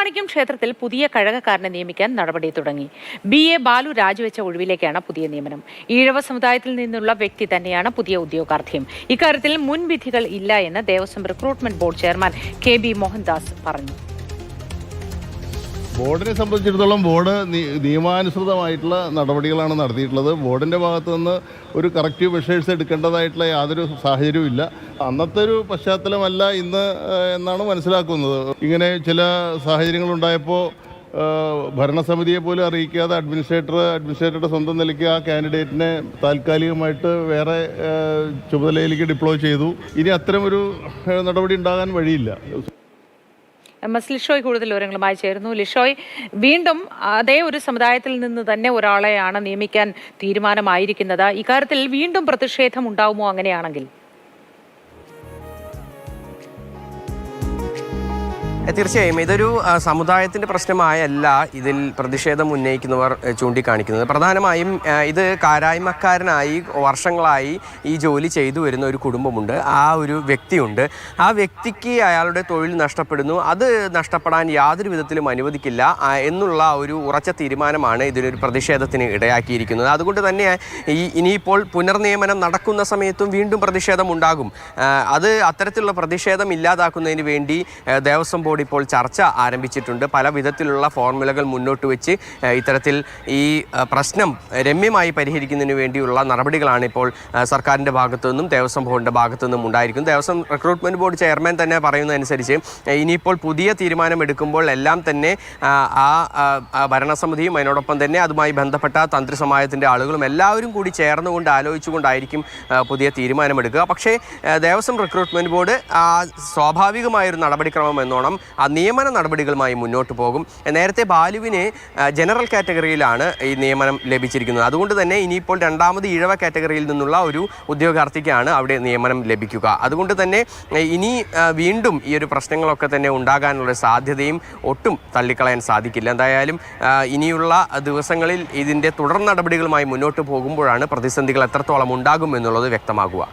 തിരുവാണിക്യം ക്ഷേത്രത്തിൽ പുതിയ കഴകക്കാരനെ നിയമിക്കാൻ നടപടി തുടങ്ങി. BA ബാലു രാജിവെച്ച ഒഴിവിലേക്കാണ് പുതിയ നിയമനം. ഈഴവ സമുദായത്തിൽ നിന്നുള്ള വ്യക്തി തന്നെയാണ് പുതിയ ഉദ്യോഗാർത്ഥിയും. ഇക്കാര്യത്തിൽ മുൻവിധികൾ ഇല്ല എന്ന് Devaswom recruitment board chairman KB Mohandas പറഞ്ഞു. ബോർഡിനെ സംബന്ധിച്ചിടത്തോളം ബോർഡ് നിയമാനുസൃതമായിട്ടുള്ള നടപടികളാണ് നടത്തിയിട്ടുള്ളത്. ബോർഡിൻ്റെ ഭാഗത്തു നിന്ന് ഒരു കറക്റ്റീവ് മെഷേഴ്സ് എടുക്കേണ്ടതായിട്ടുള്ള യാതൊരു സാഹചര്യവും ഇല്ല. അന്നത്തെ ഒരു പശ്ചാത്തലമല്ല ഇന്ന് എന്നാണ് മനസ്സിലാക്കുന്നത്. ഇങ്ങനെ ചില സാഹചര്യങ്ങളുണ്ടായപ്പോൾ ഭരണസമിതിയെ പോലും അറിയിക്കാതെ അഡ്മിനിസ്ട്രേറ്ററുടെ സ്വന്തം നിലയ്ക്ക് ആ കാൻഡിഡേറ്റിനെ താൽക്കാലികമായിട്ട് വേറെ ചുമതലയിലേക്ക് ഡിപ്ലോയ് ചെയ്തു. ഇനി അത്തരമൊരു നടപടി ഉണ്ടാകാൻ വഴിയില്ല. MS ലിഷോയ് കൂടുതൽ വിവരങ്ങളുമായി ചേരുന്നു. ലിഷോയ്, വീണ്ടും അതേ ഒരു സമുദായത്തിൽ നിന്ന് തന്നെ ഒരാളെയാണ് നിയമിക്കാൻ തീരുമാനമായിരിക്കുന്നത്. ഇക്കാര്യത്തിൽ വീണ്ടും പ്രതിഷേധം ഉണ്ടാവുമോ അങ്ങനെയാണെങ്കിൽ? തീർച്ചയായും ഇതൊരു സമുദായത്തിൻ്റെ പ്രശ്നമായല്ല ഇതിൽ പ്രതിഷേധം ഉന്നയിക്കുന്നവർ ചൂണ്ടിക്കാണിക്കുന്നത്. പ്രധാനമായും ഇത് കാരായ്മക്കാരനായി വർഷങ്ങളായി ഈ ജോലി ചെയ്തു വരുന്ന ഒരു കുടുംബമുണ്ട്, ആ ഒരു വ്യക്തിയുണ്ട്. ആ വ്യക്തിക്ക് അയാളുടെ തൊഴിൽ നഷ്ടപ്പെടുന്നു, അത് നഷ്ടപ്പെടാൻ യാതൊരു വിധത്തിലും അനുവദിക്കില്ല എന്നുള്ള ഒരു ഉറച്ച തീരുമാനമാണ് ഇതിനൊരു പ്രതിഷേധത്തിന് ഇടയാക്കിയിരിക്കുന്നത്. അതുകൊണ്ട് തന്നെ ഇനിയിപ്പോൾ പുനർനിയമനം നടക്കുന്ന സമയത്തും വീണ്ടും പ്രതിഷേധം ഉണ്ടാകും. അത് അത്തരത്തിലുള്ള പ്രതിഷേധം ഇല്ലാതാക്കുന്നതിന് വേണ്ടി ദേവസ്വം ബോർഡ് ഇപ്പോൾ ചർച്ച ആരംഭിച്ചിട്ടുണ്ട്. പല വിധത്തിലുള്ള ഫോർമുലകൾ മുന്നോട്ട് വെച്ച് ഇത്തരത്തിൽ ഈ പ്രശ്നം രമ്യമായി പരിഹരിക്കുന്നതിന് വേണ്ടിയുള്ള നടപടികളാണ് ഇപ്പോൾ സർക്കാരിൻ്റെ ഭാഗത്തു നിന്നും ദേവസ്വം ബോർഡിൻ്റെ ഭാഗത്തു നിന്നും ഉണ്ടായിരിക്കും. ദേവസ്വം റിക്രൂട്ട്മെൻറ്റ് ബോർഡ് ചെയർമാൻ തന്നെ പറയുന്നതനുസരിച്ച് ഇനിയിപ്പോൾ പുതിയ തീരുമാനം എടുക്കുമ്പോൾ എല്ലാം തന്നെ ആ ഭരണസമിതിയും അതിനോടൊപ്പം തന്നെ അതുമായി ബന്ധപ്പെട്ട തന്ത്രി സമാജത്തിൻ്റെ ആളുകളും എല്ലാവരും കൂടി ചേർന്നുകൊണ്ട് ആലോചിച്ചുകൊണ്ടായിരിക്കും പുതിയ തീരുമാനമെടുക്കുക. പക്ഷേ ദേവസ്വം റിക്രൂട്ട്മെൻറ്റ് ബോർഡ് സ്വാഭാവികമായൊരു നടപടിക്രമം എന്നോണം ആ നിയമന നടപടികളുമായി മുന്നോട്ട് പോകും. നേരത്തെ ബാലുവിന് ജനറൽ കാറ്റഗറിയിലാണ് ഈ നിയമനം ലഭിച്ചിരിക്കുന്നത്. അതുകൊണ്ട് തന്നെ ഇനിയിപ്പോൾ രണ്ടാമത് ഈഴവ കാറ്റഗറിയിൽ നിന്നുള്ള ഒരു ഉദ്യോഗാർത്ഥിക്കാണ് അവിടെ നിയമനം ലഭിക്കുക. അതുകൊണ്ട് തന്നെ ഇനി വീണ്ടും ഈ ഒരു പ്രശ്നങ്ങളൊക്കെ തന്നെ ഉണ്ടാകാനുള്ള സാധ്യതയും ഒട്ടും തള്ളിക്കളയാൻ സാധിക്കില്ല. എന്തായാലും ഇനിയുള്ള ദിവസങ്ങളിൽ ഇതിൻ്റെ തുടർ നടപടികളുമായി മുന്നോട്ട് പോകുമ്പോഴാണ് പ്രതിസന്ധികൾ എത്രത്തോളം ഉണ്ടാകും എന്നുള്ളത് വ്യക്തമാകുക.